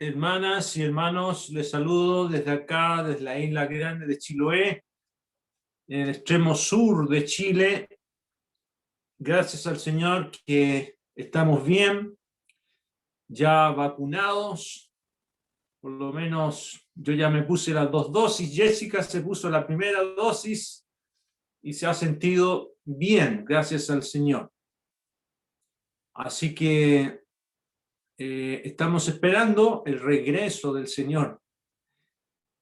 Hermanas y hermanos, les saludo desde acá, desde la isla grande de Chiloé, en el extremo sur de Chile. Gracias al Señor que estamos bien, ya vacunados. Por lo menos yo ya me puse las 2 dosis, Jessica se puso la primera dosis y se ha sentido bien, gracias al Señor. Así que estamos esperando el regreso del Señor.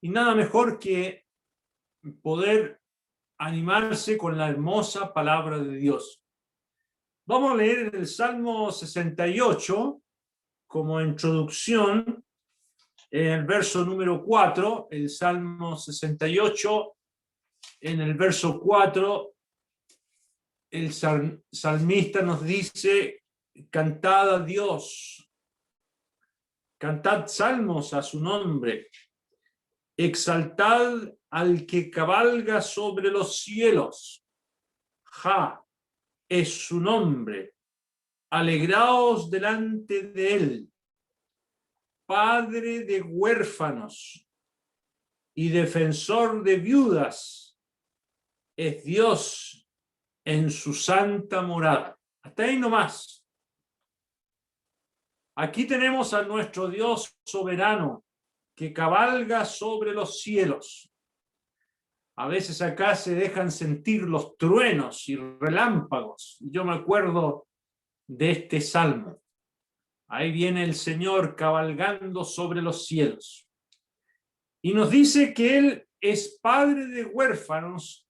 Y nada mejor que poder animarse con la hermosa palabra de Dios. Vamos a leer en el Salmo 68 como introducción, en el verso número 4, el Salmo 68, en el verso 4, el salmista nos dice: cantad a Dios, cantad salmos a su nombre, exaltad al que cabalga sobre los cielos. Ja es su nombre, alegraos delante de él. Padre de huérfanos y defensor de viudas es Dios en su santa morada. Hasta ahí nomás. Aquí tenemos a nuestro Dios soberano que cabalga sobre los cielos. A veces acá se dejan sentir los truenos y relámpagos. Yo me acuerdo de este salmo. Ahí viene el Señor cabalgando sobre los cielos. Y nos dice que Él es padre de huérfanos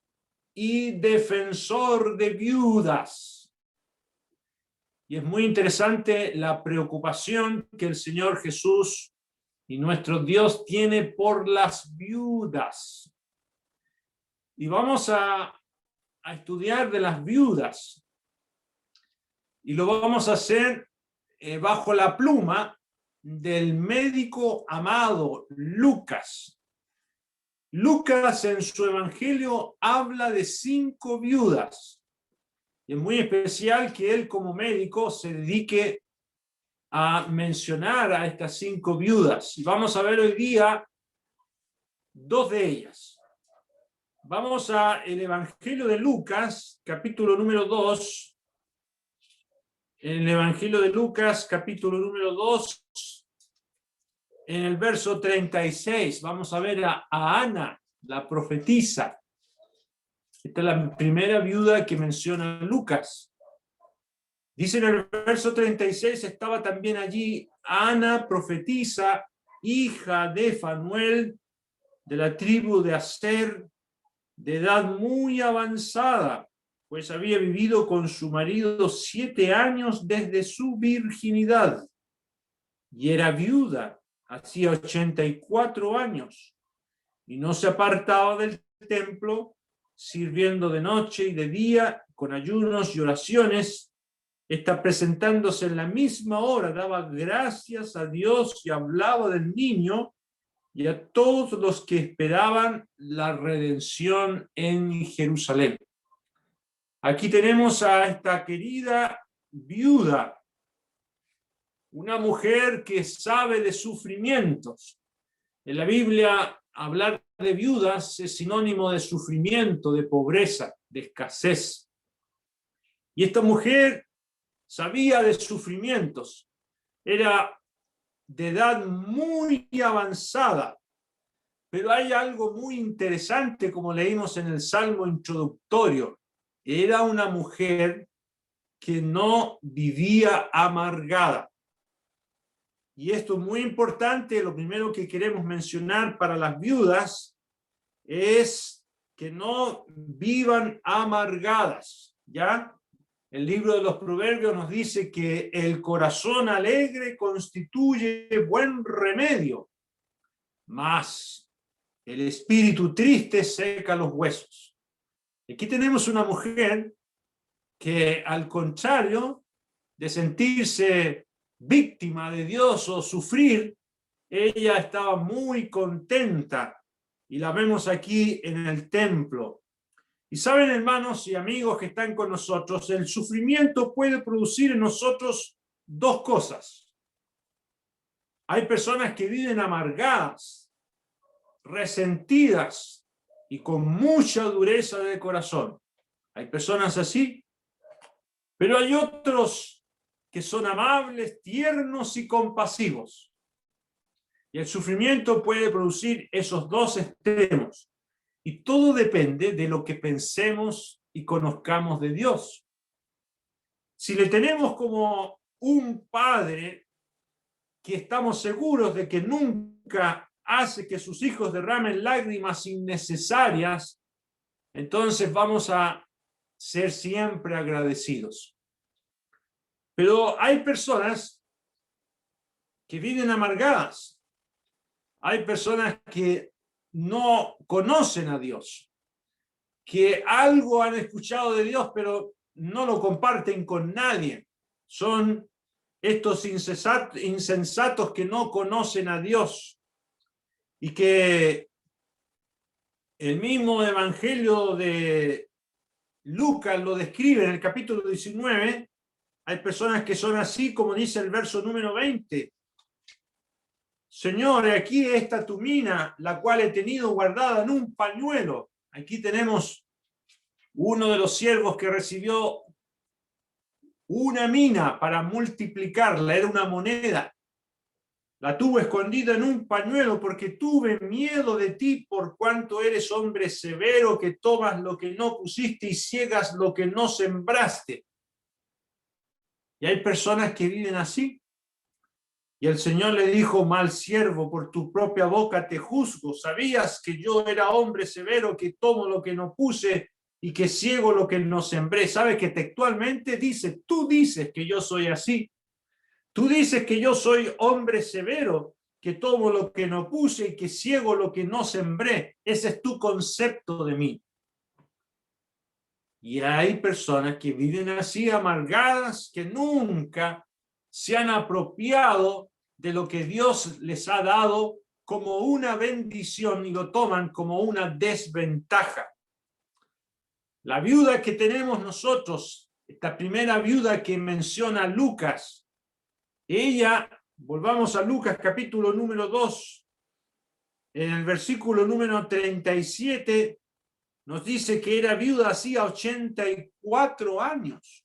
y defensor de viudas. Y es muy interesante la preocupación que el Señor Jesús y nuestro Dios tiene por las viudas. Y vamos a estudiar de las viudas. Y lo vamos a hacer bajo la pluma del médico amado Lucas. Lucas en su evangelio habla de 5 viudas. Y es muy especial que él como médico se dedique a mencionar a estas 5 viudas. Y vamos a ver hoy día 2 de ellas. Vamos al evangelio de Lucas, capítulo número 2. En el Evangelio de Lucas, capítulo número 2, en el verso 36, vamos a ver a Ana, la profetisa. Esta es la primera viuda que menciona Lucas. Dice en el verso 36, estaba también allí Ana, profetisa, hija de Fanuel, de la tribu de Aser, de edad muy avanzada, pues había vivido con su marido 7 años desde su virginidad, y era viuda, hacía 84 años, y no se apartaba del templo, sirviendo de noche y de día, con ayunos y oraciones. Está presentándose en la misma hora, daba gracias a Dios y hablaba del niño y a todos los que esperaban la redención en Jerusalén. Aquí tenemos a esta querida viuda, una mujer que sabe de sufrimientos. En la Biblia, hablar de viudas es sinónimo de sufrimiento, de pobreza, de escasez. Y esta mujer sabía de sufrimientos, era de edad muy avanzada, pero hay algo muy interesante, como leímos en el Salmo introductorio. Era una mujer que no vivía amargada. Y esto es muy importante. Lo primero que queremos mencionar para las viudas es que no vivan amargadas, ¿ya? El libro de los Proverbios nos dice que el corazón alegre constituye buen remedio, mas el espíritu triste seca los huesos. Aquí tenemos una mujer que, al contrario de sentirse víctima de Dios o sufrir, ella estaba muy contenta, y la vemos aquí en el templo. Y saben, hermanos y amigos que están con nosotros, el sufrimiento puede producir en nosotros 2 cosas. Hay personas que viven amargadas, resentidas y con mucha dureza de corazón. Hay personas así, pero hay otros que son amables, tiernos y compasivos. Y el sufrimiento puede producir esos dos extremos. Y todo depende de lo que pensemos y conozcamos de Dios. Si le tenemos como un padre que estamos seguros de que nunca hace que sus hijos derramen lágrimas innecesarias, entonces vamos a ser siempre agradecidos. Pero hay personas que viven amargadas. Hay personas que no conocen a Dios, que algo han escuchado de Dios, pero no lo comparten con nadie. Son estos insensatos que no conocen a Dios y que el mismo Evangelio de Lucas lo describe en el capítulo 19. Hay personas que son así, como dice el verso número 20. Señor, aquí está tu mina, la cual he tenido guardada en un pañuelo. Aquí tenemos uno de los siervos que recibió una mina para multiplicarla, era una moneda. La tuvo escondida en un pañuelo porque tuve miedo de ti por cuanto eres hombre severo que tomas lo que no pusiste y ciegas lo que no sembraste. Y hay personas que viven así. Y el Señor le dijo, mal siervo, por tu propia boca te juzgo. ¿Sabías que yo era hombre severo que tomo lo que no puse y que ciego lo que no sembré? ¿Sabes que textualmente dice, tú dices que yo soy así? Tú dices que yo soy hombre severo, que tomo lo que no puse y que ciego lo que no sembré. Ese es tu concepto de mí. Y hay personas que viven así, amargadas, que nunca se han apropiado de lo que Dios les ha dado como una bendición y lo toman como una desventaja. La viuda que tenemos nosotros, esta primera viuda que menciona Lucas, ella, volvamos a Lucas capítulo número 2, en el versículo número 37, nos dice que era viuda hacía 84 años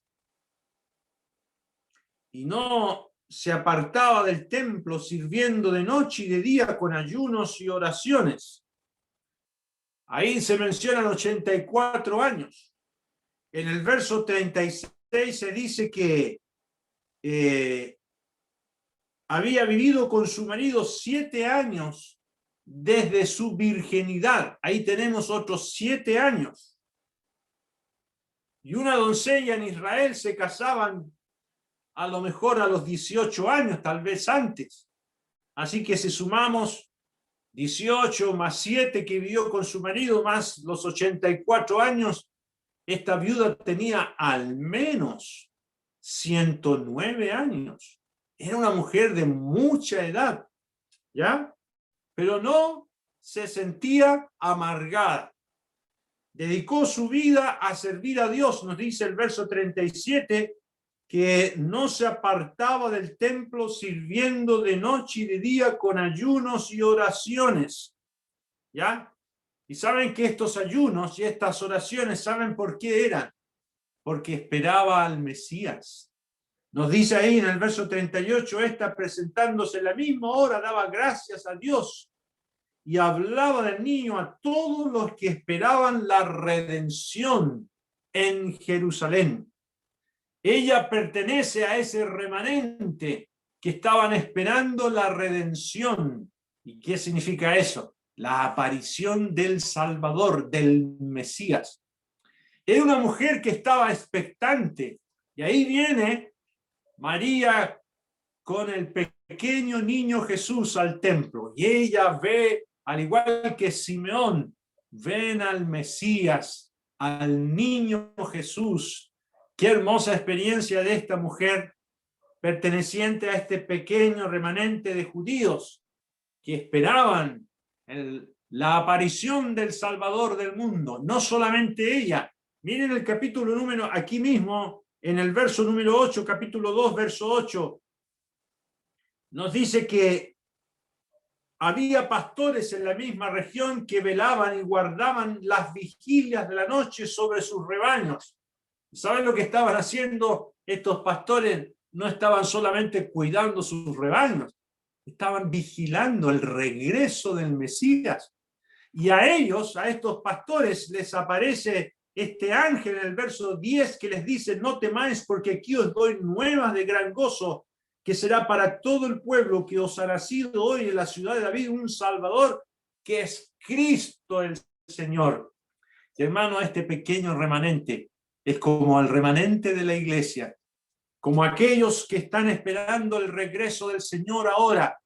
y no se apartaba del templo sirviendo de noche y de día con ayunos y oraciones. Ahí se mencionan 84 años. En el verso 36 se dice que había vivido con su marido 7 años desde su virginidad. Ahí tenemos otros 7 años. Y una doncella en Israel se casaban a lo mejor a los 18 años, tal vez antes. Así que si sumamos 18 más 7 que vivió con su marido, más los 84 años, esta viuda tenía al menos 109 años. Era una mujer de mucha edad, ¿ya? Pero no se sentía amargada. Dedicó su vida a servir a Dios, nos dice el verso 37, que no se apartaba del templo sirviendo de noche y de día con ayunos y oraciones. ¿Ya? Y saben que estos ayunos y estas oraciones, ¿saben por qué eran? Porque esperaba al Mesías. Nos dice ahí en el verso 38, esta presentándose la misma hora daba gracias a Dios y hablaba del niño a todos los que esperaban la redención en Jerusalén. Ella pertenece a ese remanente que estaban esperando la redención. ¿Y qué significa eso? La aparición del Salvador, del Mesías. Era una mujer que estaba expectante. Y ahí viene María con el pequeño niño Jesús al templo. Y ella ve, al igual que Simeón, ven al Mesías, al niño Jesús. Qué hermosa experiencia de esta mujer perteneciente a este pequeño remanente de judíos que esperaban la aparición del Salvador del mundo. No solamente ella. Miren el capítulo número, aquí mismo, en el verso número 8, capítulo 2, verso 8. nos dice que había pastores en la misma región que velaban y guardaban las vigilias de la noche sobre sus rebaños. ¿Saben lo que estaban haciendo estos pastores? No estaban solamente cuidando sus rebaños, estaban vigilando el regreso del Mesías. Y a ellos, a estos pastores, les aparece este ángel en el verso 10 que les dice: no temáis, porque aquí os doy nuevas de gran gozo, que será para todo el pueblo, que os ha nacido hoy en la ciudad de David un Salvador, que es Cristo el Señor. Y hermano, este pequeño remanente es como el remanente de la iglesia, como aquellos que están esperando el regreso del Señor ahora.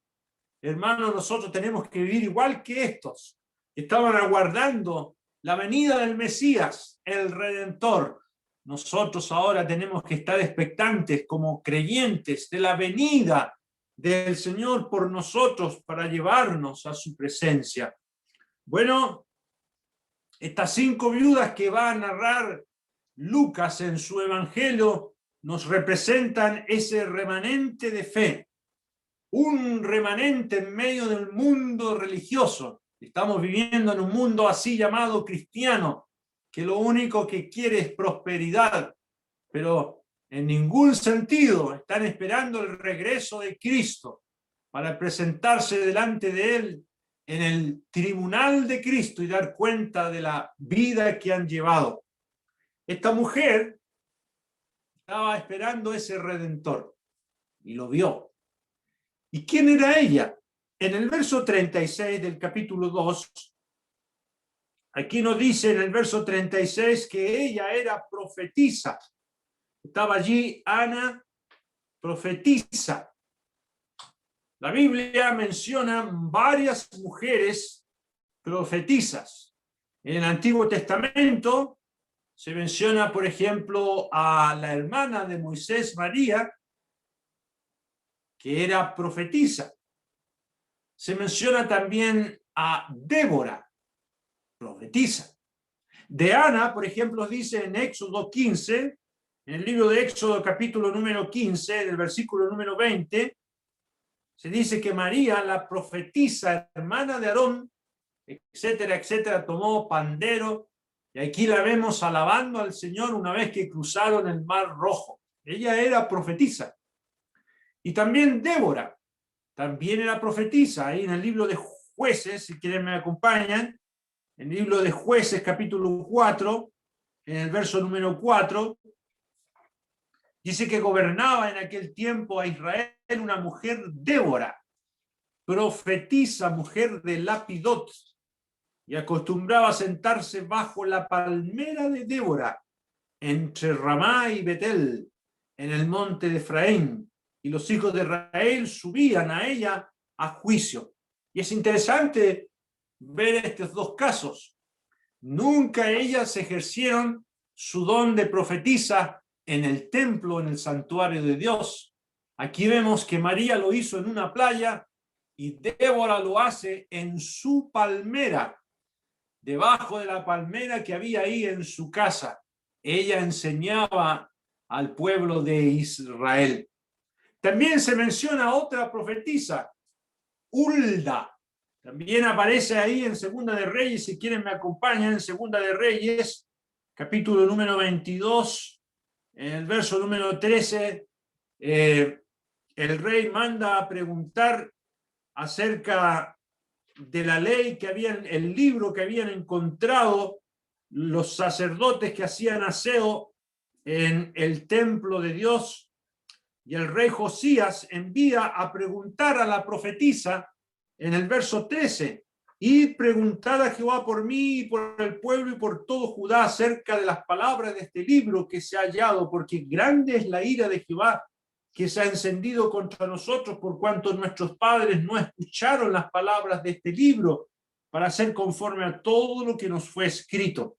Hermano, nosotros tenemos que vivir igual que estos. Estaban aguardando la venida del Mesías, el Redentor. Nosotros ahora tenemos que estar expectantes como creyentes de la venida del Señor por nosotros para llevarnos a su presencia. Bueno, estas 5 viudas que va a narrar Lucas en su evangelio nos representan ese remanente de fe, un remanente en medio del mundo religioso. Estamos viviendo en un mundo así llamado cristiano, que lo único que quiere es prosperidad, pero en ningún sentido están esperando el regreso de Cristo para presentarse delante de Él en el tribunal de Cristo y dar cuenta de la vida que han llevado. Esta mujer estaba esperando ese Redentor y lo vio. ¿Y quién era ella? En el verso 36 del capítulo 2, aquí nos dice en el verso 36 que ella era profetisa. Estaba allí Ana, profetisa. La Biblia menciona varias mujeres profetisas. En el Antiguo Testamento se menciona, por ejemplo, a la hermana de Moisés, María, que era profetisa. Se menciona también a Débora, profetisa. De Ana, por ejemplo, dice en Éxodo 15, en el libro de Éxodo capítulo número 15, del versículo número 20, se dice que María, la profetisa, hermana de Aarón, etcétera, etcétera, tomó pandero, y aquí la vemos alabando al Señor una vez que cruzaron el Mar Rojo. Ella era profetisa. Y también Débora, también era profetisa. Ahí en el libro de Jueces, si quieren me acompañan, en el libro de Jueces, capítulo 4, en el verso número 4, dice que gobernaba en aquel tiempo a Israel una mujer Débora, profetisa, mujer de Lapidot, y acostumbraba a sentarse bajo la palmera de Débora, entre Ramá y Betel, en el monte de Efraín, y los hijos de Israel subían a ella a juicio. Y es interesante ver estos dos casos. Nunca ellas ejercieron su don de profetisa en el templo, en el santuario de Dios. Aquí vemos que María lo hizo en una playa y Débora lo hace en su palmera, debajo de la palmera que había ahí en su casa. Ella enseñaba al pueblo de Israel. También se menciona otra profetisa, Hulda. También aparece ahí en Segunda de Reyes, si quieren me acompañan, en Segunda de Reyes, capítulo número 22, en el verso número 13, el rey manda a preguntar acerca de la ley que habían, el libro que habían encontrado los sacerdotes que hacían aseo en el templo de Dios, y el rey Josías envía a preguntar a la profetisa en el verso 13: y preguntad a Jehová por mí y por el pueblo y por todo Judá acerca de las palabras de este libro que se ha hallado, porque grande es la ira de Jehová que se ha encendido contra nosotros, por cuanto nuestros padres no escucharon las palabras de este libro para hacer conforme a todo lo que nos fue escrito.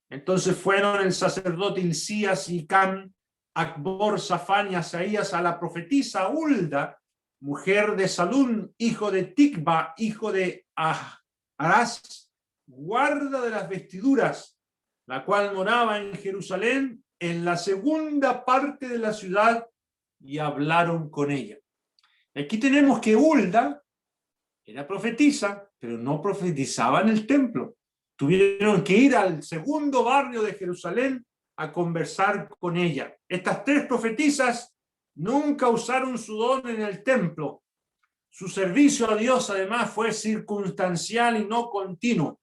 Entonces fueron el sacerdote Hilcías y Cam, Acbor, Safán y Asaías a la profetisa Hulda, mujer de Salún, hijo de Tikba, hijo de Arás, guarda de las vestiduras, la cual moraba en Jerusalén, en la segunda parte de la ciudad, y hablaron con ella. Aquí tenemos que Hulda era profetisa, pero no profetizaba en el templo. Tuvieron que ir al segundo barrio de Jerusalén a conversar con ella. Estas tres profetisas nunca usaron su don en el templo. Su servicio a Dios, además, fue circunstancial y no continuo.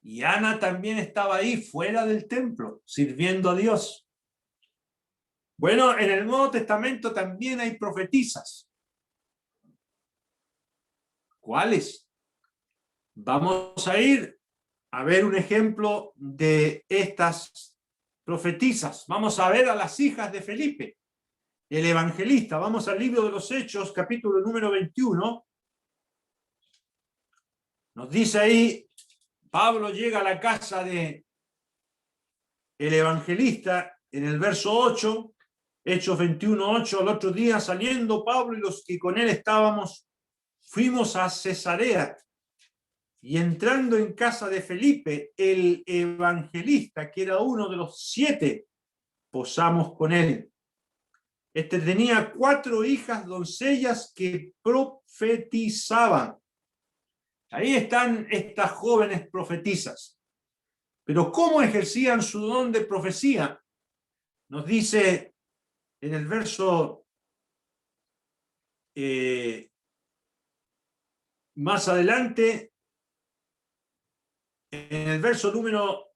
Y Ana también estaba ahí, fuera del templo, sirviendo a Dios. Bueno, en el Nuevo Testamento también hay profetisas. ¿Cuáles? Vamos a ir a ver un ejemplo de estas profetisas. Vamos a ver a las hijas de Felipe, el evangelista. Vamos al libro de los Hechos, capítulo número 21. Nos dice ahí, Pablo llega a la casa de el evangelista en el verso 8, Hechos 21:8. Al otro día, saliendo Pablo y los que con él estábamos, fuimos a Cesarea, y entrando en casa de Felipe, el evangelista, que era uno de los 7, posamos con él. Este tenía 4 hijas doncellas que profetizaban. Ahí están estas jóvenes profetisas. Pero ¿cómo ejercían su don de profecía? Nos dice en el verso más adelante, en el verso número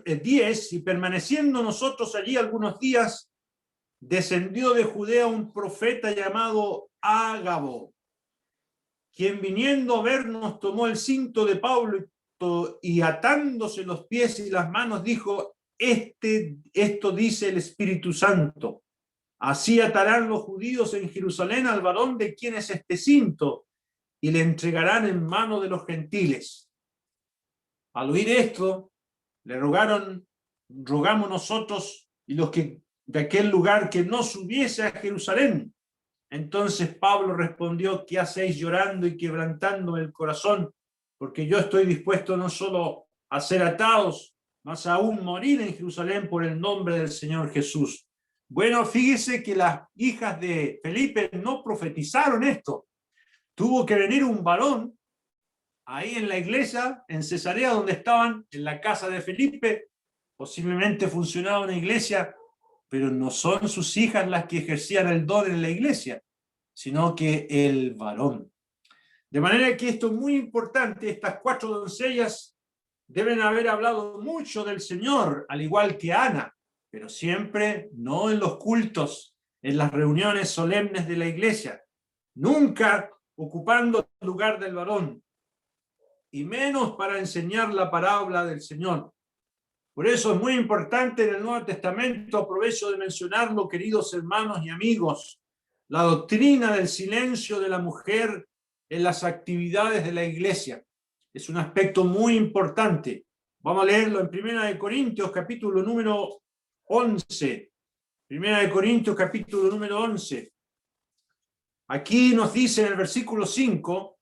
10, y permaneciendo nosotros allí algunos días, descendió de Judea un profeta llamado Ágabo, quien viniendo a vernos tomó el cinto de Pablo y atándose los pies y las manos dijo, esto dice el Espíritu Santo, así atarán los judíos en Jerusalén al varón de quien es este cinto y le entregarán en mano de los gentiles. Al oír esto, le rogamos nosotros y los que de aquel lugar que no subiese a Jerusalén. Entonces Pablo respondió, ¿qué hacéis llorando y quebrantando el corazón? Porque yo estoy dispuesto no solo a ser atados, mas aún morir en Jerusalén por el nombre del Señor Jesús. Bueno, fíjese que las hijas de Felipe no profetizaron esto. Tuvo que venir un varón ahí en la iglesia, en Cesarea, donde estaban, en la casa de Felipe. Posiblemente funcionaba una iglesia, pero no son sus hijas las que ejercían el don en la iglesia, sino que el varón. De manera que esto es muy importante. Estas 4 doncellas deben haber hablado mucho del Señor, al igual que Ana, pero siempre no en los cultos, en las reuniones solemnes de la iglesia, nunca ocupando el lugar del varón, y menos para enseñar la parábola del Señor. Por eso es muy importante en el Nuevo Testamento, aprovecho de mencionarlo, queridos hermanos y amigos, la doctrina del silencio de la mujer en las actividades de la iglesia. Es un aspecto muy importante. Vamos a leerlo en 1 Corintios, capítulo número 11. 1 Corintios, capítulo número 11. Aquí nos dice en el versículo 5,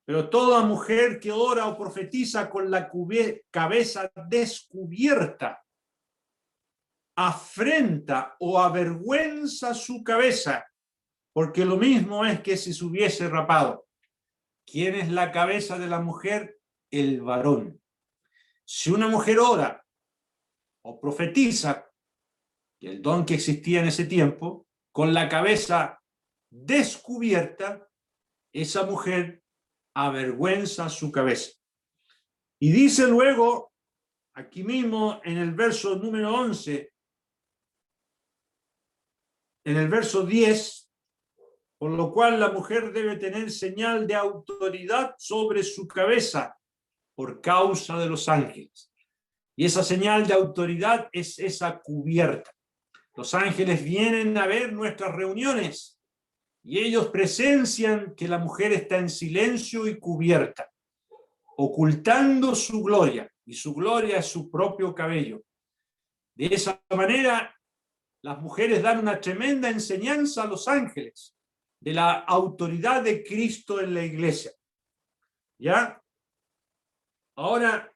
pero toda mujer que ora o profetiza con la cabeza descubierta afrenta o avergüenza su cabeza, porque lo mismo es que si se hubiese rapado. ¿Quién es la cabeza de la mujer? El varón. Si una mujer ora o profetiza, el don que existía en ese tiempo, con la cabeza descubierta, esa mujer avergüenza su cabeza. Y dice luego, aquí mismo en el verso número 11, en el verso 10, por lo cual la mujer debe tener señal de autoridad sobre su cabeza por causa de los ángeles. Y esa señal de autoridad es esa cubierta. Los ángeles vienen a ver nuestras reuniones y ellos presencian que la mujer está en silencio y cubierta, ocultando su gloria, y su gloria es su propio cabello. De esa manera, las mujeres dan una tremenda enseñanza a los ángeles de la autoridad de Cristo en la iglesia. ¿Ya? Ahora,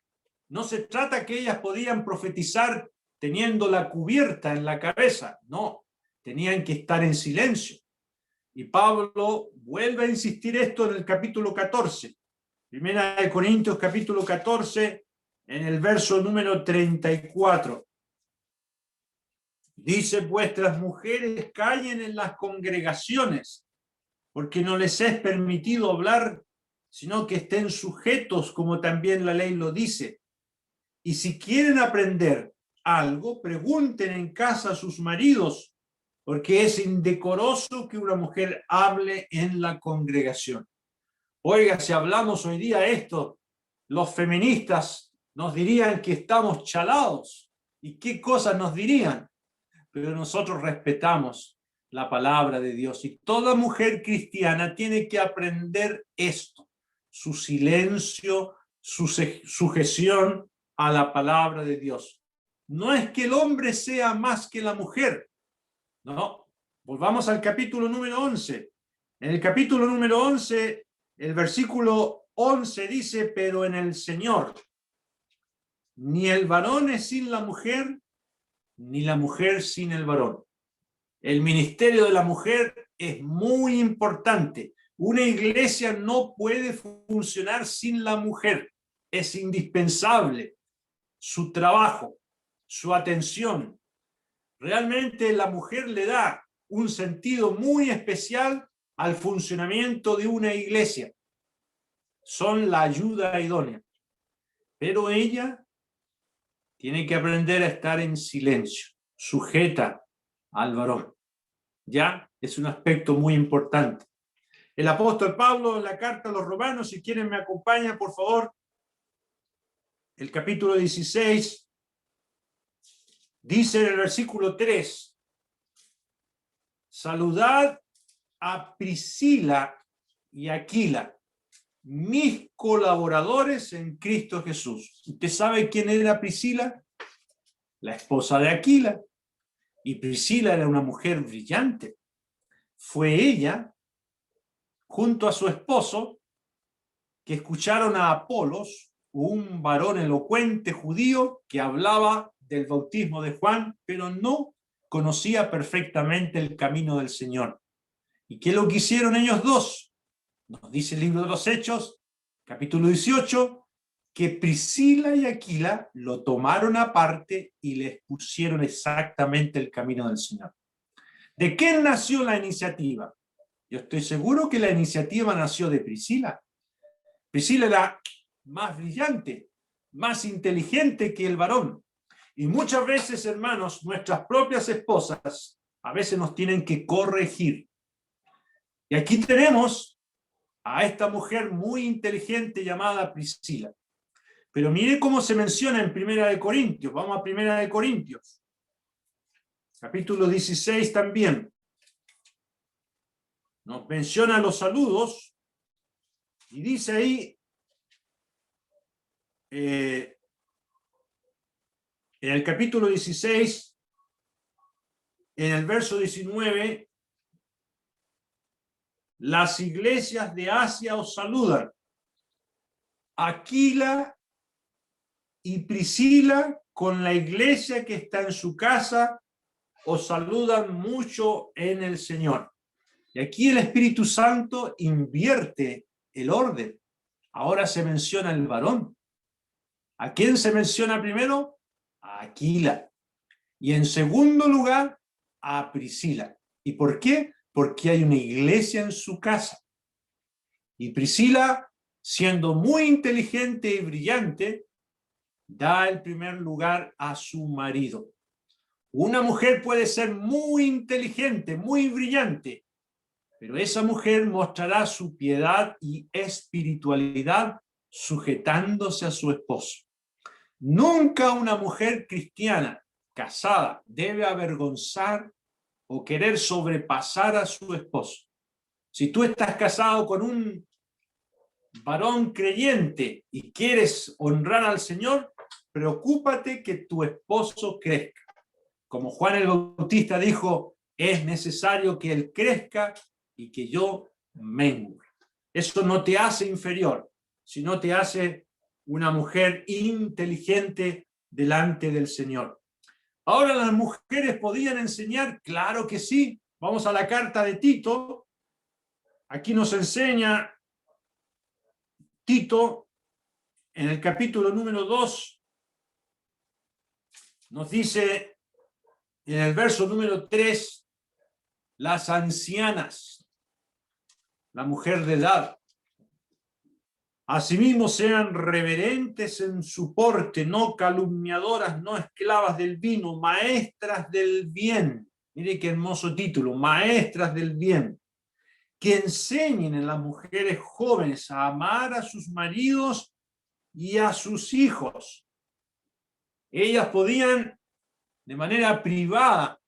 no se trata que ellas podían profetizar teniendo la cubierta en la cabeza, no, tenían que estar en silencio. Y Pablo vuelve a insistir esto en el capítulo 14. Primera de Corintios, capítulo 14, en el verso número 34. Dice: vuestras mujeres callen en las congregaciones, porque no les es permitido hablar, sino que estén sujetos, como también la ley lo dice. Y si quieren aprender algo, pregunten en casa a sus maridos, porque es indecoroso que una mujer hable en la congregación. Oiga, si hablamos hoy día esto, los feministas nos dirían que estamos chalados. ¿Y qué cosas nos dirían? Pero nosotros respetamos la palabra de Dios, y toda mujer cristiana tiene que aprender esto: su silencio, su sujeción a la palabra de Dios. No es que el hombre sea más que la mujer, no. Volvamos al capítulo número 11. En el capítulo número 11, el versículo 11 dice: pero en el Señor, ni el varón es sin la mujer, ni la mujer sin el varón. El ministerio de la mujer es muy importante. Una iglesia no puede funcionar sin la mujer. Es indispensable su trabajo, su atención. Realmente la mujer le da un sentido muy especial al funcionamiento de una iglesia. Son la ayuda idónea. Pero ella tiene que aprender a estar en silencio, sujeta al varón. Ya es un aspecto muy importante. El apóstol Pablo, en la carta a los Romanos, si quieren me acompañan, por favor, el capítulo 16, dice en el versículo 3: saludad a Priscila y Aquila, mis colaboradores en Cristo Jesús. ¿Usted sabe quién era Priscila? La esposa de Aquila. Y Priscila era una mujer brillante. Fue ella, junto a su esposo, que escucharon a Apolos, un varón elocuente judío que hablaba del bautismo de Juan, pero no conocía perfectamente el camino del Señor. ¿Y qué es lo que hicieron ellos dos? Nos dice el libro de los Hechos, capítulo 18, que Priscila y Aquila lo tomaron aparte y les pusieron exactamente el camino del Señor. ¿De quién nació la iniciativa? Yo estoy seguro que la iniciativa nació de Priscila. Priscila era más brillante, más inteligente que el varón. Y muchas veces, hermanos, nuestras propias esposas a veces nos tienen que corregir. Y aquí tenemos a esta mujer muy inteligente llamada Priscila. Pero mire cómo se menciona en Primera de Corintios. Vamos a Primera de Corintios. Capítulo 16 también. Nos menciona los saludos y dice ahí, en el capítulo 16, en el verso 19, las iglesias de Asia os saludan. Aquila y Priscila, con la iglesia que está en su casa, os saludan mucho en el Señor. Y aquí el Espíritu Santo invierte el orden. Ahora se menciona el varón. ¿A quién se menciona primero? A Aquila. Y en segundo lugar, a Priscila. ¿Y por qué? Porque hay una iglesia en su casa. Y Priscila, siendo muy inteligente y brillante, da el primer lugar a su marido. Una mujer puede ser muy inteligente, muy brillante, pero esa mujer mostrará su piedad y espiritualidad sujetándose a su esposo. Nunca una mujer cristiana casada debe avergonzar o querer sobrepasar a su esposo. Si tú estás casado con un varón creyente y quieres honrar al Señor, preocúpate que tu esposo crezca. Como Juan el Bautista dijo, es necesario que él crezca y que yo mengue. Eso no te hace inferior, sino te hace una mujer inteligente delante del Señor. Ahora, ¿las mujeres podían enseñar? Claro que sí. Vamos a la carta de Tito, Aquí nos enseña Tito, en el capítulo número 2, nos dice en el verso número 3, las ancianas, la mujer de edad, asimismo sean reverentes en su porte, no calumniadoras, no esclavas del vino, maestras del bien. Mire qué hermoso título, maestras del bien, que enseñen a las mujeres jóvenes a amar a sus maridos y a sus hijos. Ellas podían de manera privada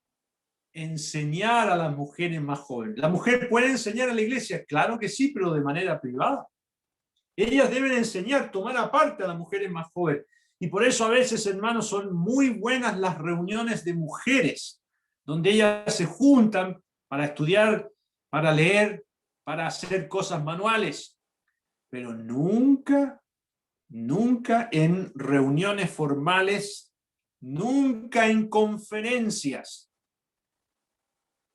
enseñar a las mujeres más jóvenes. ¿La mujer puede enseñar a la iglesia? Claro que sí, pero de manera privada. Ellas deben enseñar, tomar aparte a las mujeres más jóvenes. Y por eso a veces, hermanos, son muy buenas las reuniones de mujeres, donde ellas se juntan para estudiar, para leer, para hacer cosas manuales. Pero nunca, nunca en reuniones formales, nunca en conferencias.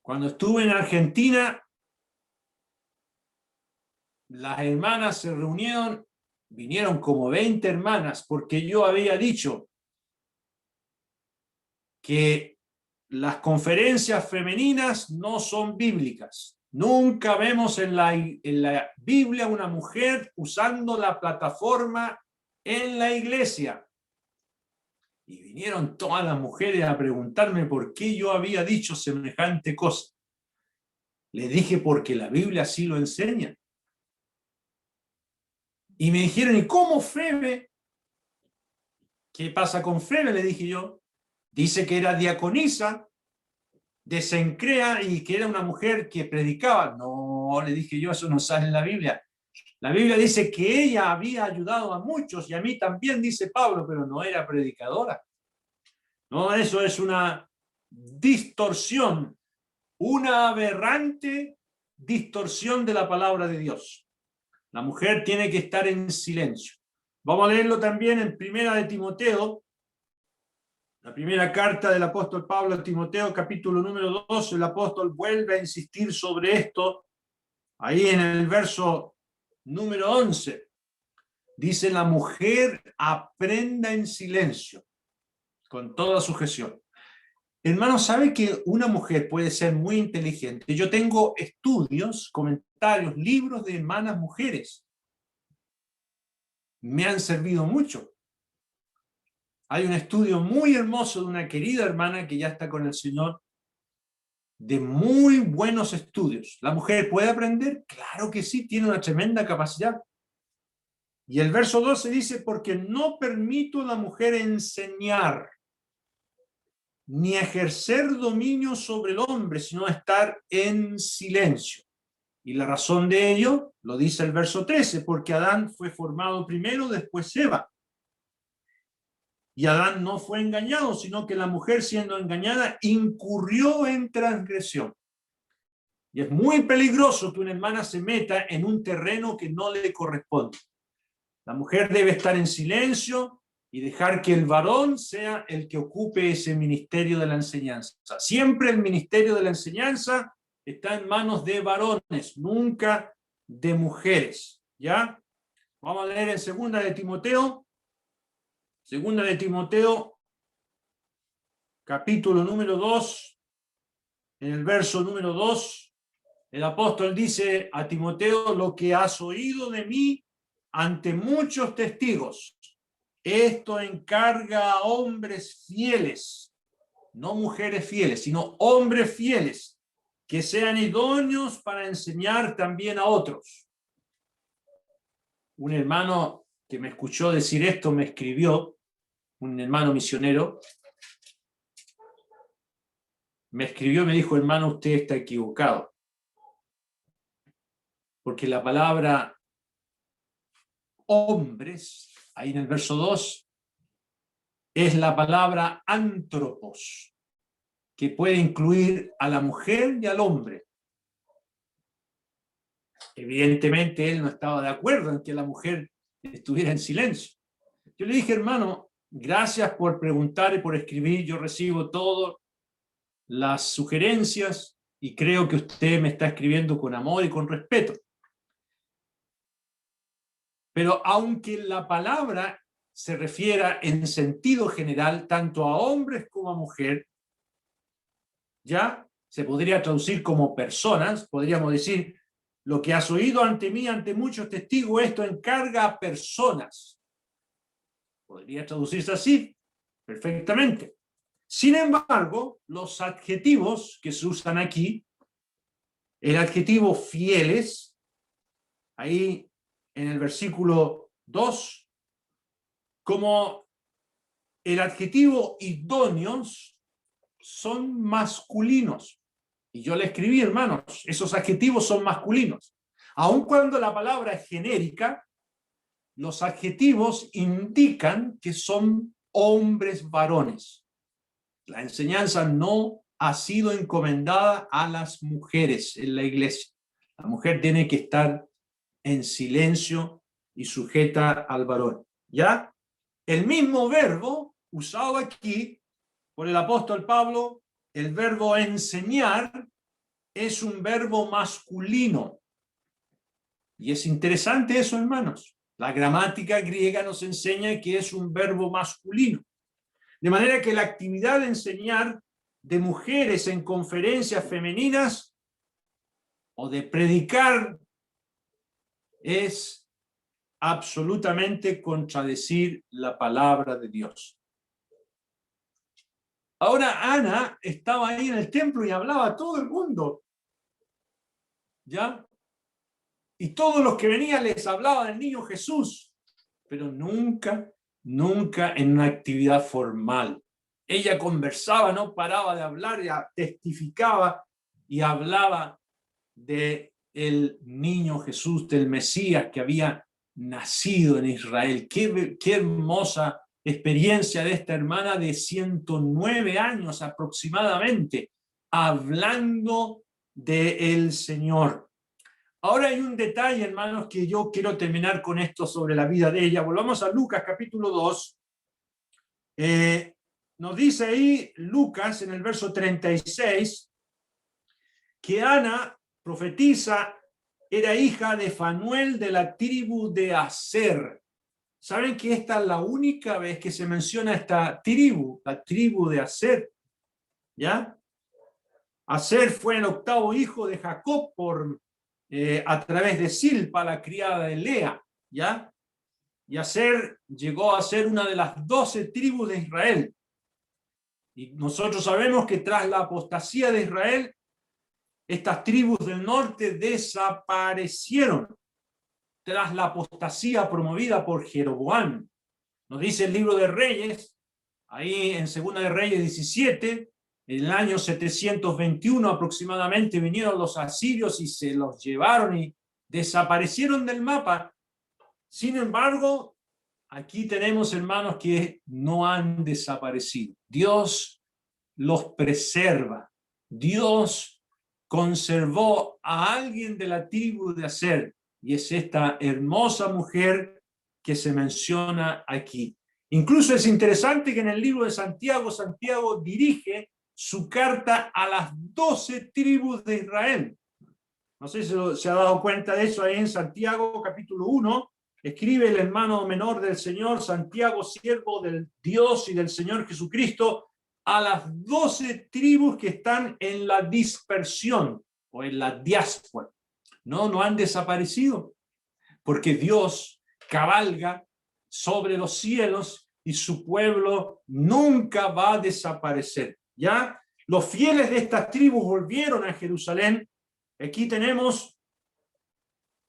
Cuando estuve en Argentina, las hermanas se reunieron, vinieron como 20 hermanas, porque yo había dicho que las conferencias femeninas no son bíblicas. Nunca vemos en la Biblia una mujer usando la plataforma en la iglesia. Y vinieron todas las mujeres a preguntarme por qué yo había dicho semejante cosa. Les dije porque la Biblia así lo enseña. Y me dijeron, ¿y cómo Febe? ¿Qué pasa con Febe? Le dije yo. Dice que era diaconisa de Cencrea y que era una mujer que predicaba. No, le dije yo, eso no sale en la Biblia. La Biblia dice que ella había ayudado a muchos y a mí también, dice Pablo, pero no era predicadora. No, eso es una distorsión, una aberrante distorsión de la palabra de Dios. La mujer tiene que estar en silencio. Vamos a leerlo también en Primera de Timoteo, la primera carta del apóstol Pablo a Timoteo, capítulo número 2, el apóstol vuelve a insistir sobre esto, ahí en el verso número 11. Dice, la mujer aprenda en silencio, con toda sujeción. Hermano, ¿sabe que una mujer puede ser muy inteligente? Yo tengo estudios, comentarios, libros de hermanas mujeres. Me han servido mucho. Hay un estudio muy hermoso de una querida hermana que ya está con el Señor, de muy buenos estudios. ¿La mujer puede aprender? Claro que sí, tiene una tremenda capacidad. Y el verso 12 dice, porque no permito a la mujer enseñar, ni ejercer dominio sobre el hombre, sino estar en silencio. Y la razón de ello, lo dice el verso 13, porque Adán fue formado primero, después Eva. Y Adán no fue engañado, sino que la mujer, siendo engañada, incurrió en transgresión. Y es muy peligroso que una hermana se meta en un terreno que no le corresponde. La mujer debe estar en silencio y dejar que el varón sea el que ocupe ese ministerio de la enseñanza. Siempre el ministerio de la enseñanza está en manos de varones, nunca de mujeres. ¿Ya? Vamos a leer en Segunda de Timoteo, capítulo número 2, en el verso número 2, el apóstol dice a Timoteo, lo que has oído de mí ante muchos testigos, esto encarga a hombres fieles, no mujeres fieles, sino hombres fieles, que sean idóneos para enseñar también a otros. Un hermano que me escuchó decir esto me escribió, un hermano misionero, me escribió y me dijo, hermano, usted está equivocado. Porque la palabra hombres, ahí en el verso 2, es la palabra antropos, que puede incluir a la mujer y al hombre. Evidentemente él no estaba de acuerdo en que la mujer estuviera en silencio. Yo le dije, hermano, gracias por preguntar y por escribir, yo recibo todas las sugerencias y creo que usted me está escribiendo con amor y con respeto. Pero aunque la palabra se refiera en sentido general tanto a hombres como a mujeres, ya se podría traducir como personas, podríamos decir, lo que has oído ante mí, ante muchos testigos, esto encarga a personas. Podría traducirse así, perfectamente. Sin embargo, los adjetivos que se usan aquí, el adjetivo fieles, ahí en el versículo 2, como el adjetivo idóneos, son masculinos. Y yo le escribí, hermanos, esos adjetivos son masculinos. Aun cuando la palabra es genérica, los adjetivos indican que son hombres varones. La enseñanza no ha sido encomendada a las mujeres en la iglesia. La mujer tiene que estar en silencio y sujeta al varón. ¿Ya? El mismo verbo usado aquí por el apóstol Pablo, el verbo enseñar, es un verbo masculino. Y es interesante eso, hermanos. La gramática griega nos enseña que es un verbo masculino. De manera que la actividad de enseñar de mujeres en conferencias femeninas o de predicar es absolutamente contradecir la palabra de Dios. Ahora Ana estaba ahí en el templo y hablaba a todo el mundo, ¿ya? Y todos los que venían les hablaba del niño Jesús, pero nunca en una actividad formal. Ella conversaba, no paraba de hablar, ya testificaba y hablaba de el niño Jesús, del Mesías que había nacido en Israel. Qué hermosa experiencia de esta hermana de 109 años aproximadamente, hablando del Señor. Ahora hay un detalle, hermanos, que yo quiero terminar con esto sobre la vida de ella. Volvamos a Lucas capítulo 2. Nos dice ahí Lucas en el verso 36 que Ana, profetisa, era hija de Fanuel de la tribu de Aser. ¿Saben que esta es la única vez que se menciona esta tribu, la tribu de Aser? ¿Ya? Aser fue el octavo hijo de Jacob a través de Silpa, la criada de Lea, ¿ya? Y Aser llegó a ser una de las 12 tribus de Israel. Y nosotros sabemos que tras la apostasía de Israel, estas tribus del norte desaparecieron tras la apostasía promovida por Jeroboam. Nos dice el libro de Reyes, ahí en Segunda de Reyes 17, en el año 721 aproximadamente vinieron los asirios y se los llevaron y desaparecieron del mapa. Sin embargo, aquí tenemos hermanos que no han desaparecido. Dios los preserva. Dios conservó a alguien de la tribu de Aser, y es esta hermosa mujer que se menciona aquí. Incluso es interesante que en el libro de Santiago, Santiago dirige su carta a las 12 tribus de Israel. No sé si se ha dado cuenta de eso ahí en Santiago capítulo 1. Escribe el hermano menor del Señor, Santiago, siervo del Dios y del Señor Jesucristo, a las 12 tribus que están en la dispersión o en la diáspora. No han desaparecido, porque Dios cabalga sobre los cielos y su pueblo nunca va a desaparecer. ¿Ya? Los fieles de estas tribus volvieron a Jerusalén. Aquí tenemos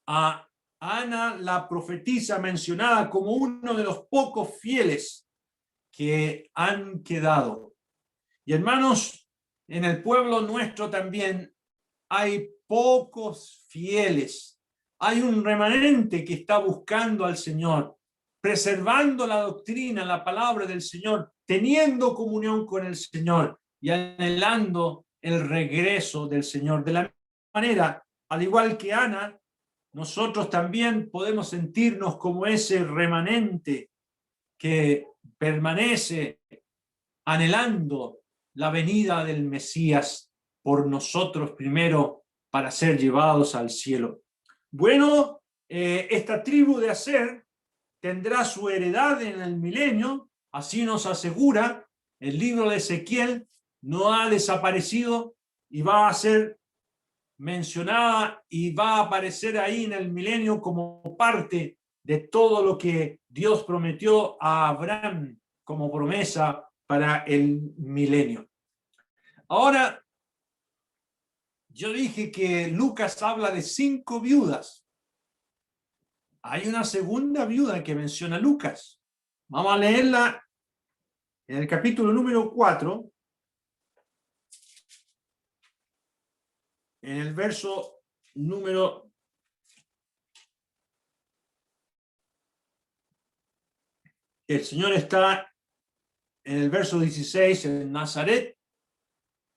a Ana, la profetisa, mencionada como uno de los pocos fieles que han quedado. Y hermanos, en el pueblo nuestro también hay pocos fieles. Hay un remanente que está buscando al Señor, preservando la doctrina, la palabra del Señor, teniendo comunión con el Señor y anhelando el regreso del Señor. De la manera, al igual que Ana, nosotros también podemos sentirnos como ese remanente que permanece anhelando la venida del Mesías, por nosotros primero para ser llevados al cielo. Bueno, esta tribu de Aser tendrá su heredad en el milenio, así nos asegura el libro de Ezequiel, no ha desaparecido y va a ser mencionada y va a aparecer ahí en el milenio como parte de todo lo que Dios prometió a Abraham como promesa para el milenio. Ahora, yo dije que Lucas habla de 5 viudas. Hay una segunda viuda que menciona Lucas. Vamos a leerla en el capítulo número 4, en el verso número 16. El Señor está en el verso 16 en Nazaret,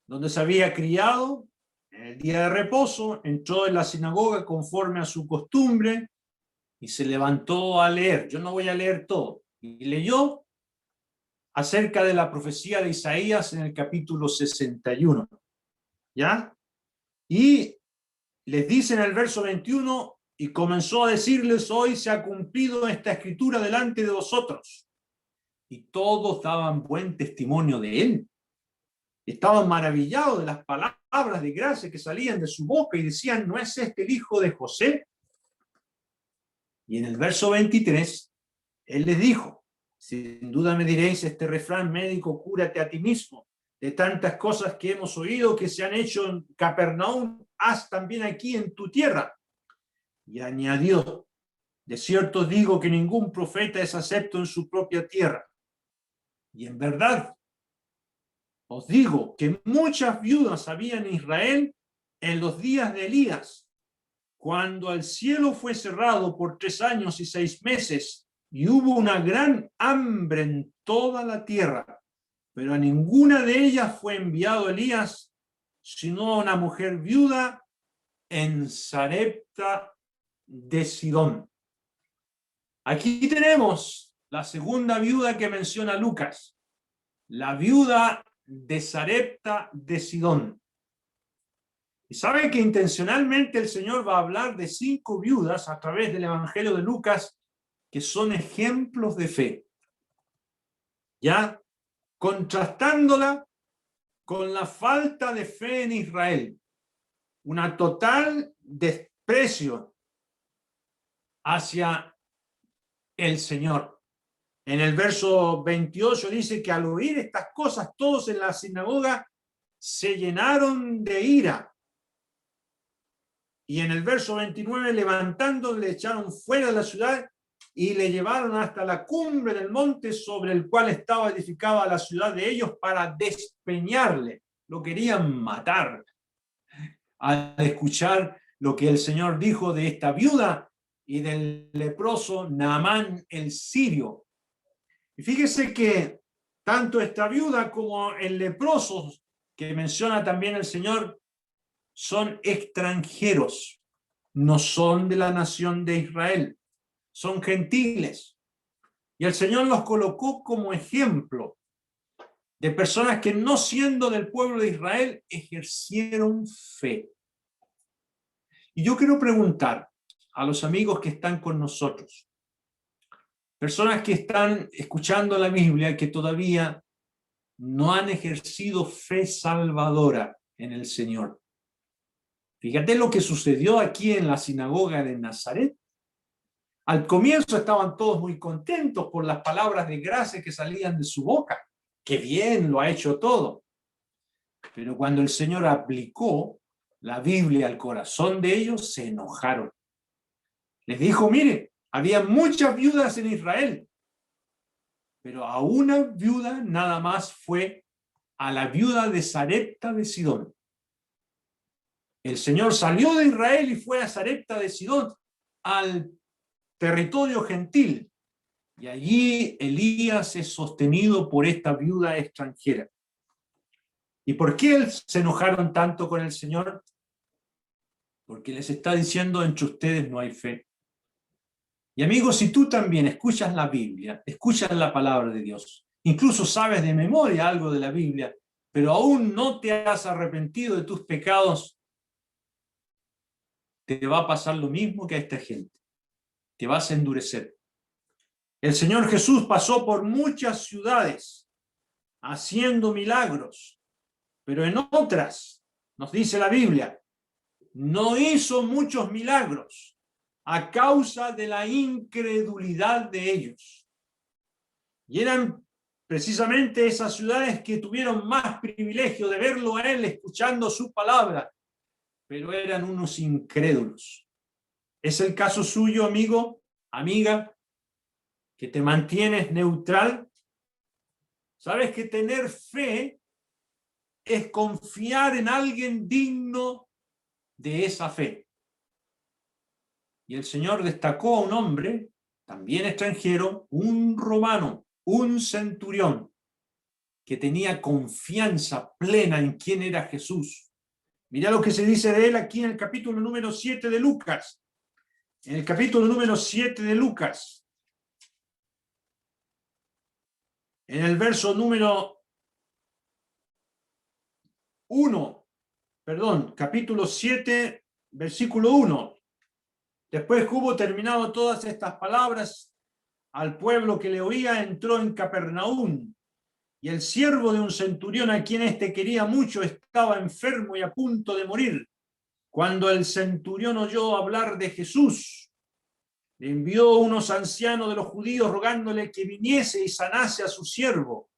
donde se había criado. En el día de reposo entró en la sinagoga conforme a su costumbre y se levantó a leer. Yo no voy a leer todo. Y leyó acerca de la profecía de Isaías en el capítulo 61. ¿Ya? Y les dice en el verso 21, y comenzó a decirles: hoy se ha cumplido esta escritura delante de vosotros. Y todos daban buen testimonio de él. Estaban maravillados de las palabras de gracia que salían de su boca y decían: ¿no es este el hijo de José? Y en el verso 23, él les dijo: sin duda me diréis este refrán médico, cúrate a ti mismo. De tantas cosas que hemos oído que se han hecho en Capernaum, haz también aquí en tu tierra. Y añadió: de cierto digo que ningún profeta es acepto en su propia tierra. Y en verdad os digo que muchas viudas había en Israel en los días de Elías, cuando el cielo fue cerrado por 3 años y 6 meses, y hubo una gran hambre en toda la tierra, pero a ninguna de ellas fue enviado Elías, sino a una mujer viuda en Sarepta de Sidón. Aquí tenemos la segunda viuda que menciona Lucas, la viuda de Sarepta de Sidón. Y sabe que intencionalmente el Señor va a hablar de 5 viudas a través del Evangelio de Lucas que son ejemplos de fe, ya contrastándola con la falta de fe en Israel, una total desprecio hacia el Señor. En el verso 28 dice que al oír estas cosas todos en la sinagoga se llenaron de ira. Y en el verso 29, levantando, le echaron fuera de la ciudad y le llevaron hasta la cumbre del monte sobre el cual estaba edificada la ciudad de ellos para despeñarle. Lo querían matar. Al escuchar lo que el Señor dijo de esta viuda y del leproso Naamán el sirio. Y fíjese que tanto esta viuda como el leproso que menciona también el Señor son extranjeros, no son de la nación de Israel, son gentiles. Y el Señor los colocó como ejemplo de personas que, no siendo del pueblo de Israel, ejercieron fe. Y yo quiero preguntar a los amigos que están con nosotros, personas que están escuchando la Biblia, que todavía no han ejercido fe salvadora en el Señor. Fíjate lo que sucedió aquí en la sinagoga de Nazaret. Al comienzo estaban todos muy contentos por las palabras de gracia que salían de su boca. ¡Qué bien lo ha hecho todo! Pero cuando el Señor aplicó la Biblia al corazón de ellos, se enojaron. Les dijo: mire, había muchas viudas en Israel, pero a una viuda nada más fue, a la viuda de Sarepta de Sidón. El Señor salió de Israel y fue a Sarepta de Sidón, al territorio gentil, y allí Elías es sostenido por esta viuda extranjera. ¿Y por qué se enojaron tanto con el Señor? Porque les está diciendo: entre ustedes no hay fe. Y amigos, si tú también escuchas la Biblia, escuchas la palabra de Dios, incluso sabes de memoria algo de la Biblia, pero aún no te has arrepentido de tus pecados, te va a pasar lo mismo que a esta gente. Te vas a endurecer. El Señor Jesús pasó por muchas ciudades haciendo milagros, pero en otras, nos dice la Biblia, no hizo muchos milagros a causa de la incredulidad de ellos. Y eran precisamente esas ciudades que tuvieron más privilegio de verlo a él escuchando su palabra, pero eran unos incrédulos. ¿Es el caso suyo, amigo, amiga, que te mantienes neutral? ¿Sabes que tener fe es confiar en alguien digno de esa fe? Y el Señor destacó a un hombre, también extranjero, un romano, un centurión, que tenía confianza plena en quién era Jesús. Mira lo que se dice de él aquí en el capítulo número 7 de Lucas. En el capítulo número 7 de Lucas, en el verso número 1, perdón, capítulo 7, versículo 1. Después que hubo terminado todas estas palabras, al pueblo que le oía entró en Capernaum, y el siervo de un centurión a quien éste quería mucho estaba enfermo y a punto de morir. Cuando el centurión oyó hablar de Jesús, le envió unos ancianos de los judíos rogándole que viniese y sanase a su siervo.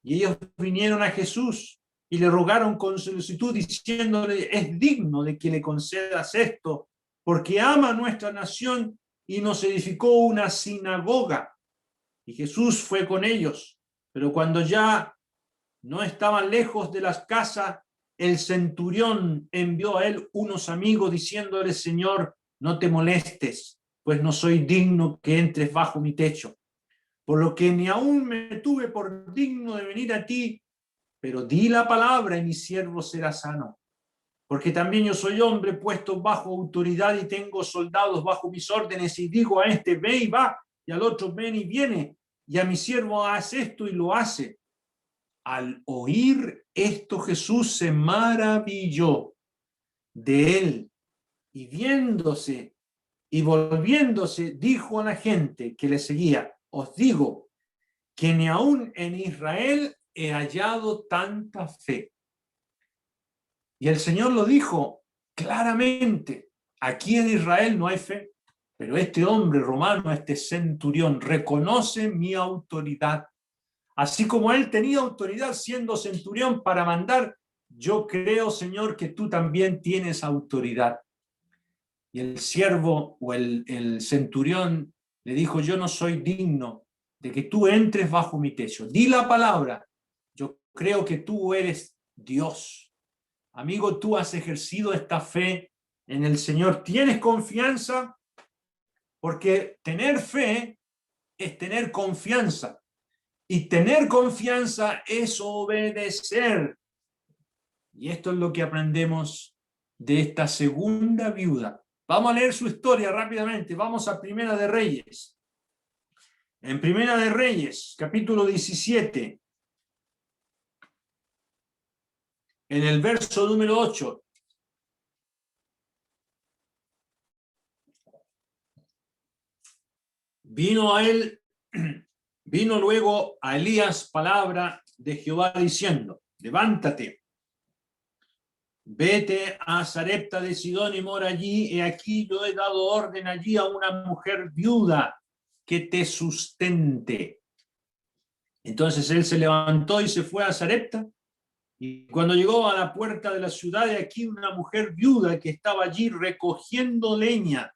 Y ellos vinieron a Jesús y le rogaron con solicitud, diciéndole: es digno de que le concedas esto, porque ama nuestra nación y nos edificó una sinagoga. Y Jesús fue con ellos, pero cuando ya no estaban lejos de las casas, el centurión envió a él unos amigos diciéndole: Señor, no te molestes, pues no soy digno que entres bajo mi techo, por lo que ni aún me tuve por digno de venir a ti, pero di la palabra y mi siervo será sano. Porque también yo soy hombre puesto bajo autoridad y tengo soldados bajo mis órdenes, y digo a este: ve y va, y al otro: ven y viene, y a mi siervo: haz esto, y lo hace. Al oír esto, Jesús se maravilló de él, y viéndose y volviéndose, dijo a la gente que le seguía: os digo que ni aún en Israel he hallado tanta fe. Y el Señor lo dijo claramente: aquí en Israel no hay fe, pero este hombre romano, este centurión, reconoce mi autoridad. Así como él tenía autoridad siendo centurión para mandar, yo creo, Señor, que tú también tienes autoridad. Y el siervo o el centurión le dijo: yo no soy digno de que tú entres bajo mi techo. Di la palabra. Yo creo que tú eres Dios. Amigo, tú has ejercido esta fe en el Señor. ¿Tienes confianza? Porque tener fe es tener confianza. Y tener confianza es obedecer. Y esto es lo que aprendemos de esta segunda viuda. Vamos a leer su historia rápidamente. Vamos a Primera de Reyes. En Primera de Reyes, capítulo 17, en el verso número 8. Vino luego a Elías palabra de Jehová diciendo: levántate, vete a Sarepta de Sidón y mora allí. He aquí yo he dado orden allí a una mujer viuda que te sustente. Entonces él se levantó y se fue a Sarepta. Y cuando llegó a la puerta de la ciudad, de aquí una mujer viuda que estaba allí recogiendo leña.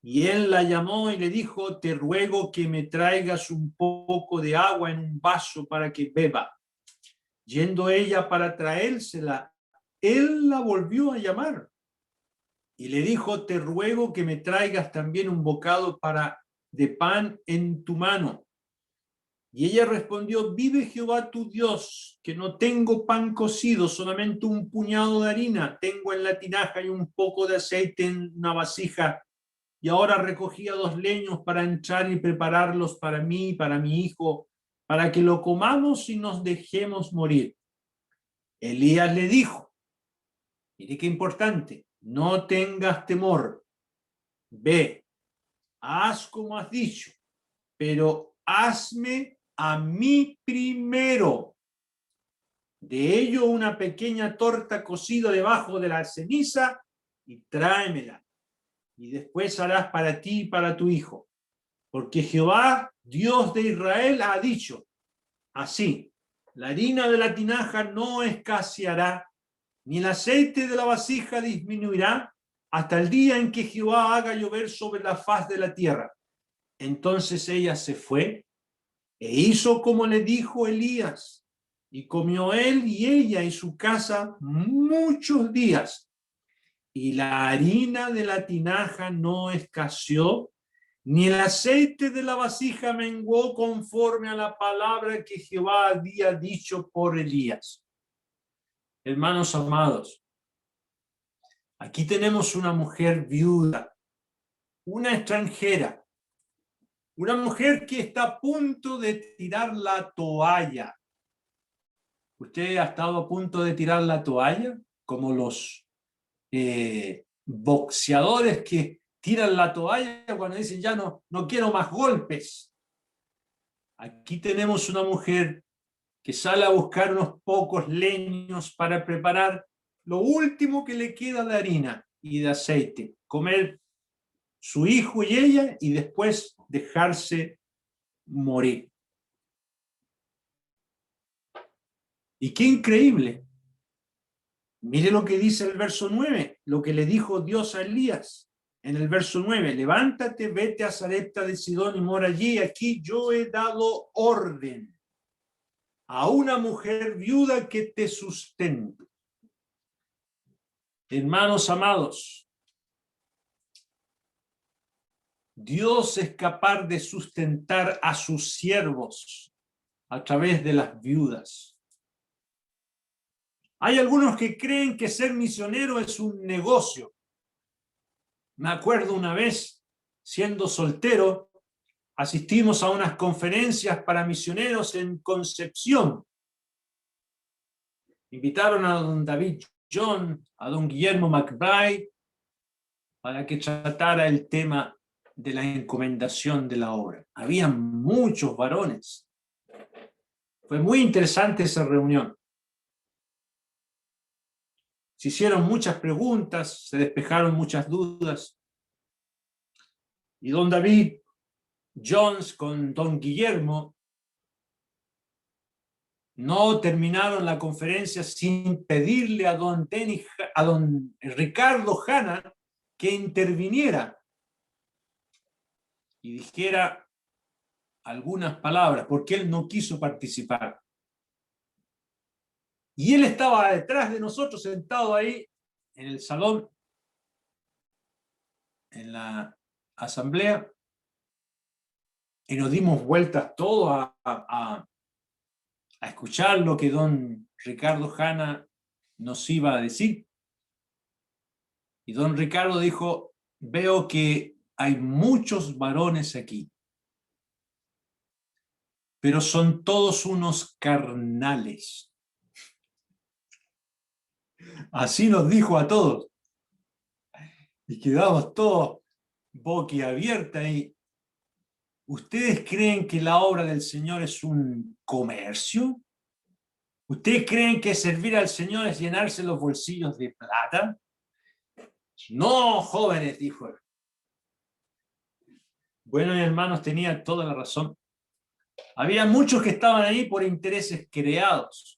Y él la llamó y le dijo: te ruego que me traigas un poco de agua en un vaso para que beba. Yendo ella para traérsela, él la volvió a llamar y le dijo: te ruego que me traigas también un bocado de pan en tu mano. Y ella respondió: vive Jehová tu Dios, que no tengo pan cocido, solamente un puñado de harina tengo en la tinaja y un poco de aceite en una vasija. Y ahora recogía 2 leños para entrar y prepararlos para mí y para mi hijo, para que lo comamos y nos dejemos morir. Elías le dijo, mire qué importante, no tengas temor, ve, haz como has dicho, pero hazme a mí primero de ello una pequeña torta cocida debajo de la ceniza y tráemela. Y después harás para ti y para tu hijo. Porque Jehová, Dios de Israel, ha dicho así, la harina de la tinaja no escaseará, ni el aceite de la vasija disminuirá, hasta el día en que Jehová haga llover sobre la faz de la tierra. Entonces ella se fue e hizo como le dijo Elías, y comió él y ella y su casa muchos días. Y la harina de la tinaja no escaseó, ni el aceite de la vasija menguó conforme a la palabra que Jehová había dicho por Elías. Hermanos amados, aquí tenemos una mujer viuda, una extranjera, una mujer que está a punto de tirar la toalla. ¿Usted ha estado a punto de tirar la toalla? Como los boxeadores que tiran la toalla cuando dicen ya no quiero más golpes. Aquí tenemos una mujer que sale a buscar unos pocos leños para preparar lo último que le queda de harina y de aceite, comer su hijo y ella y después dejarse morir. Y qué increíble. Mire lo que dice el verso 9, lo que le dijo Dios a Elías. En el verso 9, levántate, vete a Sarepta de Sidón y mora allí. Aquí yo he dado orden a una mujer viuda que te sustente. Hermanos amados, Dios es capaz de sustentar a sus siervos a través de las viudas. Hay algunos que creen que ser misionero es un negocio. Me acuerdo una vez, siendo soltero, asistimos a unas conferencias para misioneros en Concepción. Invitaron a don David John, a don Guillermo McBride, para que tratara el tema de la encomendación de la obra. Había muchos varones. Fue muy interesante esa reunión. Se hicieron muchas preguntas, se despejaron muchas dudas. Y don David Jones con don Guillermo no terminaron la conferencia sin pedirle a don Ricardo Hanna que interviniera y dijera algunas palabras, porque él no quiso participar. Y él estaba detrás de nosotros, sentado ahí en el salón, en la asamblea, y nos dimos vueltas todos a escuchar lo que don Ricardo Hanna nos iba a decir. Y don Ricardo dijo, veo que hay muchos varones aquí, pero son todos unos carnales. Así nos dijo a todos. Y quedamos todos boquiabiertos ahí. ¿Ustedes creen que la obra del Señor es un comercio? ¿Ustedes creen que servir al Señor es llenarse los bolsillos de plata? No, jóvenes, dijo él. Bueno, hermanos, tenía toda la razón. Había muchos que estaban ahí por intereses creados.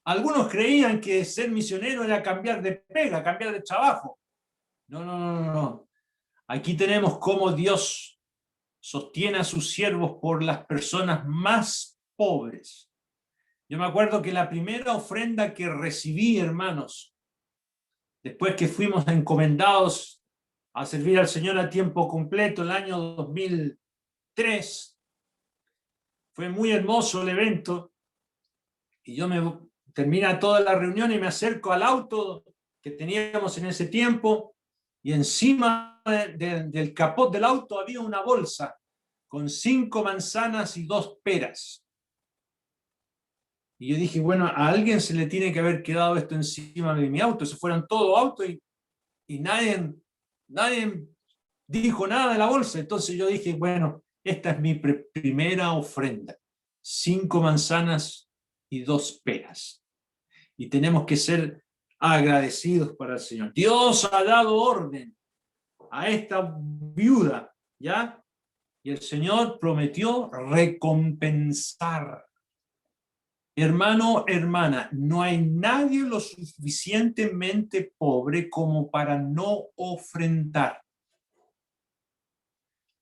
Algunos creían que ser misionero era cambiar de pega, cambiar de trabajo. No. Aquí tenemos cómo Dios sostiene a sus siervos por las personas más pobres. Yo me acuerdo que la primera ofrenda que recibí, hermanos, después que fuimos encomendados a servir al Señor a tiempo completo el año 2003, fue muy hermoso el evento, y yo termina toda la reunión y me acerco al auto que teníamos en ese tiempo, y encima del capot del auto había una bolsa con 5 manzanas y 2 peras. Y yo dije, bueno, a alguien se le tiene que haber quedado esto encima de mi auto. Se fueron todos autos y nadie dijo nada de la bolsa. Entonces yo dije, bueno, esta es mi primera ofrenda. 5 manzanas y 2 peras. Y tenemos que ser agradecidos para el Señor. Dios ha dado orden a esta viuda, ¿ya? Y el Señor prometió recompensar. Hermano, hermana, no hay nadie lo suficientemente pobre como para no ofrendar.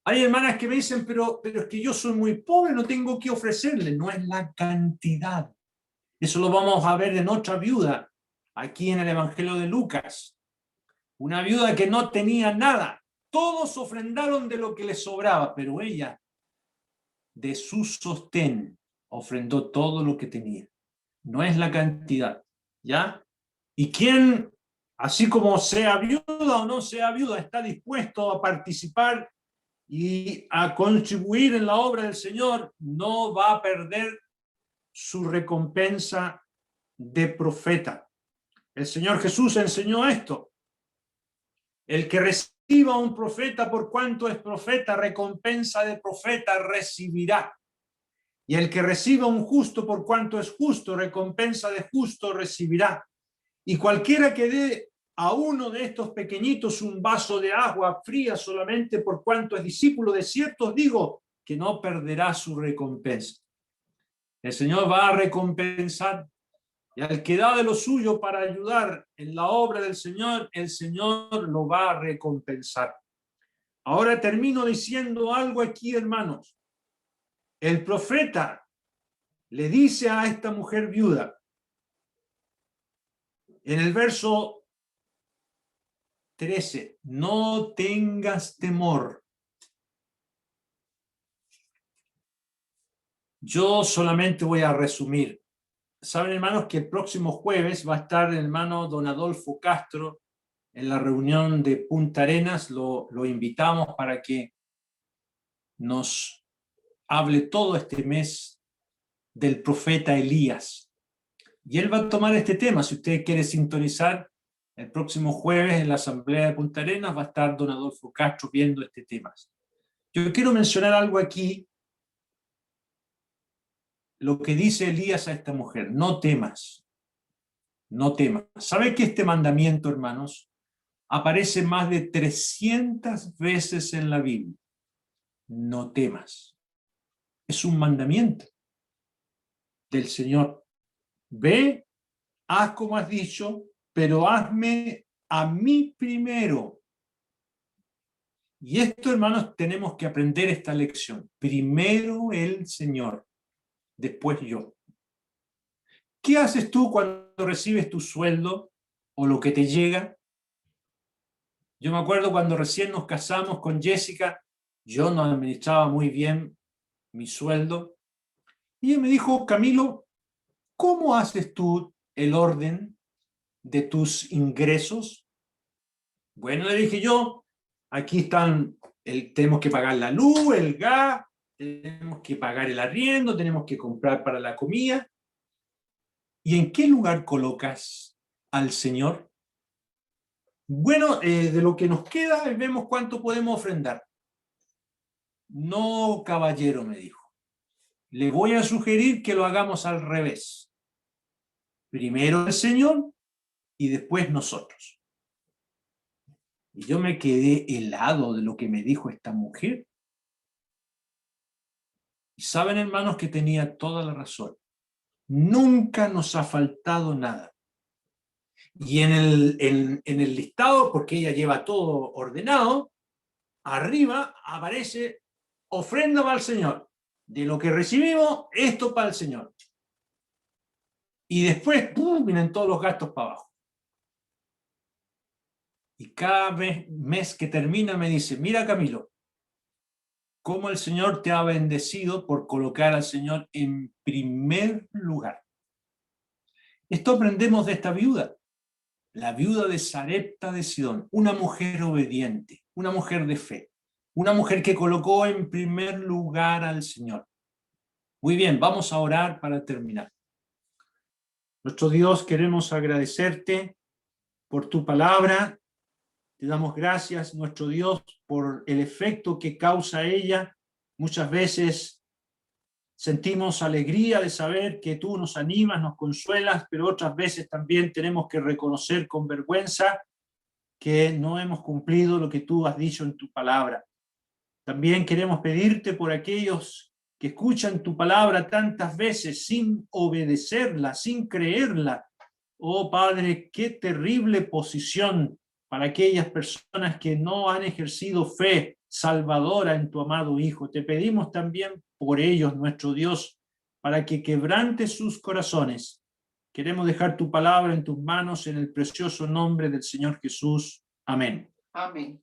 Hay hermanas que me dicen, pero es que yo soy muy pobre, no tengo que ofrecerle. No es la cantidad. Eso lo vamos a ver en otra viuda, aquí en el Evangelio de Lucas. Una viuda que no tenía nada. Todos ofrendaron de lo que les sobraba, pero ella, de su sostén, ofrendó todo lo que tenía. No es la cantidad, ¿ya? Y quien, así como sea viuda o no sea viuda, está dispuesto a participar y a contribuir en la obra del Señor, no va a perder su recompensa de profeta. El Señor Jesús enseñó esto. El que reciba a un profeta por cuanto es profeta, recompensa de profeta recibirá. Y el que reciba a un justo por cuanto es justo, recompensa de justo recibirá. Y cualquiera que dé a uno de estos pequeñitos un vaso de agua fría solamente por cuanto es discípulo, de cierto os digo que no perderá su recompensa. El Señor va a recompensar, y al que da de lo suyo para ayudar en la obra del Señor, el Señor lo va a recompensar. Ahora termino diciendo algo aquí, hermanos. El profeta le dice a esta mujer viuda, en el verso 13, no tengas temor. Yo solamente voy a resumir. Saben, hermanos, que el próximo jueves va a estar el hermano don Adolfo Castro en la reunión de Punta Arenas. Lo invitamos para que nos hable todo este mes del profeta Elías. Y él va a tomar este tema. Si usted quiere sintonizar, el próximo jueves en la Asamblea de Punta Arenas va a estar don Adolfo Castro viendo este tema. Yo quiero mencionar algo aquí, lo que dice Elías a esta mujer: no temas, no temas. ¿Sabe que este mandamiento, hermanos, aparece más de 300 veces en la Biblia? No temas. Es un mandamiento del Señor. Ve, haz como has dicho, pero hazme a mí primero. Y esto, hermanos, tenemos que aprender esta lección. Primero el Señor, después yo. ¿Qué haces tú cuando recibes tu sueldo o lo que te llega? Yo me acuerdo cuando recién nos casamos con Jessica, yo no administraba muy bien mi sueldo. Y ella me dijo, Camilo, ¿cómo haces tú el orden de tus ingresos? Bueno, le dije yo, aquí están, tenemos que pagar la luz, el gas, tenemos que pagar el arriendo, tenemos que comprar para la comida. ¿Y en qué lugar colocas al Señor? Bueno, de lo que nos queda, vemos cuánto podemos ofrendar. No, caballero, me dijo. Le voy a sugerir que lo hagamos al revés. Primero el Señor y después nosotros. Y yo me quedé helado de lo que me dijo esta mujer. Y saben, hermanos, que tenía toda la razón. Nunca nos ha faltado nada. Y en el listado, porque ella lleva todo ordenado, arriba aparece ofrenda para el Señor. De lo que recibimos, esto para el Señor. Y después, ¡pum!, vienen todos los gastos para abajo. Y cada mes que termina me dice, mira Camilo, cómo el Señor te ha bendecido por colocar al Señor en primer lugar. Esto aprendemos de esta viuda, la viuda de Sarepta de Sidón, una mujer obediente, una mujer de fe, una mujer que colocó en primer lugar al Señor. Muy bien, vamos a orar para terminar. Nuestro Dios, queremos agradecerte por tu palabra. Te damos gracias, nuestro Dios, por el efecto que causa ella. Muchas veces sentimos alegría de saber que tú nos animas, nos consuelas, pero otras veces también tenemos que reconocer con vergüenza que no hemos cumplido lo que tú has dicho en tu palabra. También queremos pedirte por aquellos que escuchan tu palabra tantas veces sin obedecerla, sin creerla. Oh Padre, qué terrible posición para aquellas personas que no han ejercido fe salvadora en tu amado Hijo. Te pedimos también por ellos, nuestro Dios, para que quebrantes sus corazones. Queremos dejar tu palabra en tus manos en el precioso nombre del Señor Jesús. Amén. Amén.